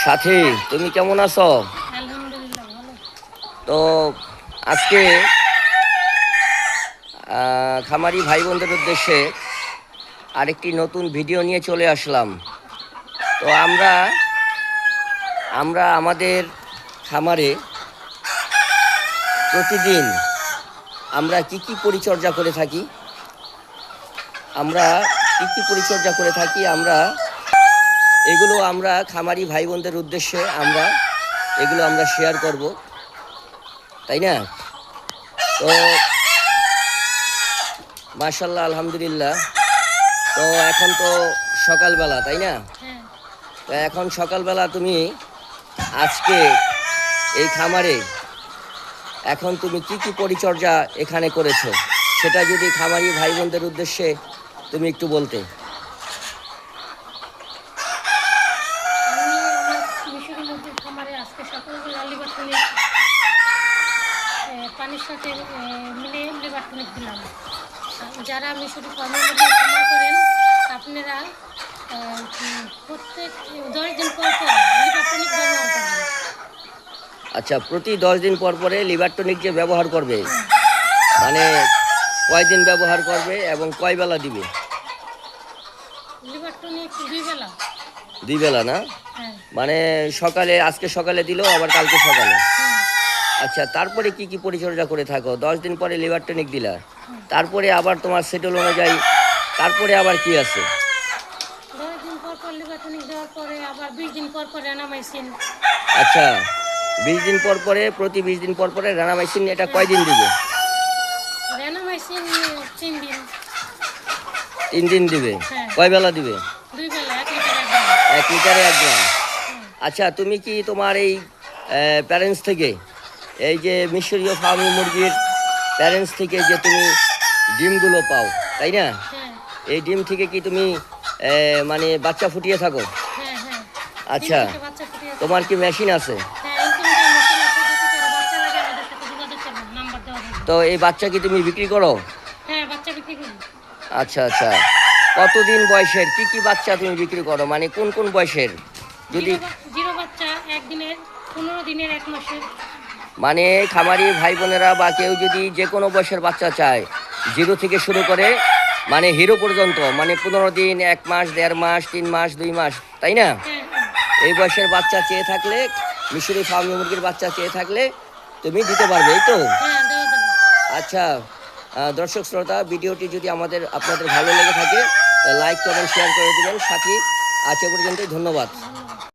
সাথী, তুমি কেমন আছো? আলহামদুলিল্লাহ ভালো। তো আজকে খামারি ভাই বোনদের উদ্দেশ্যে আরেকটি নতুন ভিডিও নিয়ে চলে আসলাম। তো আমরা আমাদের খামারে প্রতিদিন আমরা কি পরিচর্যা করে থাকি, এগুলো আমরা খামারি ভাই বোনদের উদ্দেশ্যে এগুলো আমরা শেয়ার করব, তাই না? তো মাশাআল্লাহ, আলহামদুলিল্লাহ। তো এখন তো সকালবেলা, তাই না? হ্যাঁ, তো এখন সকালবেলা তুমি আজকে এই খামারে এখন তুমি কি পরিচর্যা এখানে করেছো, সেটা যদি খামারি ভাই বোনদের উদ্দেশ্যে তুমি একটু বলতে। আমি আমার মিশরি মুরগির খামারে আজকে সকালবেলা লিভার টনিক পানির সাথে মিলে লিভার টনিক দিলাম। যারা মিশরি ফার্মের মধ্যে খামার করেন আপনারা প্রত্যেক 10 দিন পর পর লিভার টনিক ব্যবহার করবেন। আচ্ছা, প্রতি 10 দিন পর পরে লিভার টনিক যে ব্যবহার করবে, মানে কয় দিন ব্যবহার করবে এবং কয় বেলা দিবে? লিভার টনিক 2 বেলা। 2 বেলা না? হ্যাঁ, মানে সকালে, আজকে সকালে দিলো, আবার কালকে সকালে। হ্যাঁ, আচ্ছা, তারপরে কি পরিচর্যা করে থাকো? 10 দিন পরে লিভার টনিক দিলা, তারপরে আবার তোমার সেটল অনুযায়ী তারপরে আবার কি আছে? 10 দিন পর পর লিভার টনিক দেওয়ার পরে আবার 20 দিন পর পর রেনামাইসিন। আচ্ছা, 20 দিন পর পরে, প্রতি 20 দিন পর পরে রানামাইসিন, এটা কয় দিন দিবে? রেনামাইসিন 3 দিন। 3 দিন দিবে। হ্যাঁ। কয় বেলা দিবে? 2 বেলা 1 লিটার 1 গ্রাম। 1 লিটারে 1 গ্রাম। আচ্ছা, তুমি কি তোমার এই প্যারেন্টস থেকে, এই যে মিশরীয় ফার্মি মুরগির প্যারেন্টস থেকে যে তুমি ডিমগুলো পাও, তাই না? হ্যাঁ, এই ডিম থেকে কি তুমি মানে বাচ্চা ফুটিয়ে থাকো? হ্যাঁ, হ্যাঁ। আচ্ছা, ডিম থেকে বাচ্চা ফুটিয়ে আছে। তোমার কি মেশিন আছে? হ্যাঁ, ইনকুবেটর মেশিন আছে, যদি কারো বাচ্চা লাগে আমাদের সাথে যোগাযোগ করবেন, নাম্বার দেওয়া থাকবে। তো এই বাচ্চা কি তুমি বিক্রি করো? হ্যাঁ, বাচ্চা বিক্রি করি। আচ্ছা আচ্ছা, কতদিন বয়সের কি বাচ্চা তুমি বিক্রি করো, মানে কোন বয়সের? যদি জিরো বাচ্চা 1 দিনের, 15 দিনের, 1 মাসের। মানে খামারি ভাই বোনেরা বা কেউ যদি যে কোনো বয়সের বাচ্চা চায়, 0 থেকে শুরু করে মানে হিরো পর্যন্ত, মানে 15 দিন, 1 মাস, 1.5 মাস, 3 মাস, 2 মাস, তাই না? হ্যাঁ, হ্যাঁ, এই বয়সের বাচ্চা চেয়ে থাকলে, মিশরি ফার্মি মুরগির বাচ্চা চেয়ে থাকলে তুমি দিতে পারবে, এই তো? হ্যাঁ, দেওয়া যাবে। আচ্ছা, দর্শক শ্রোতা, ভিডিওটি যদি আপনাদের ভালো লেগে থাকে, লাইক করেন, শেয়ার করে দেবেন। সাথী আজ এ পর্যন্তই, ধন্যবাদ।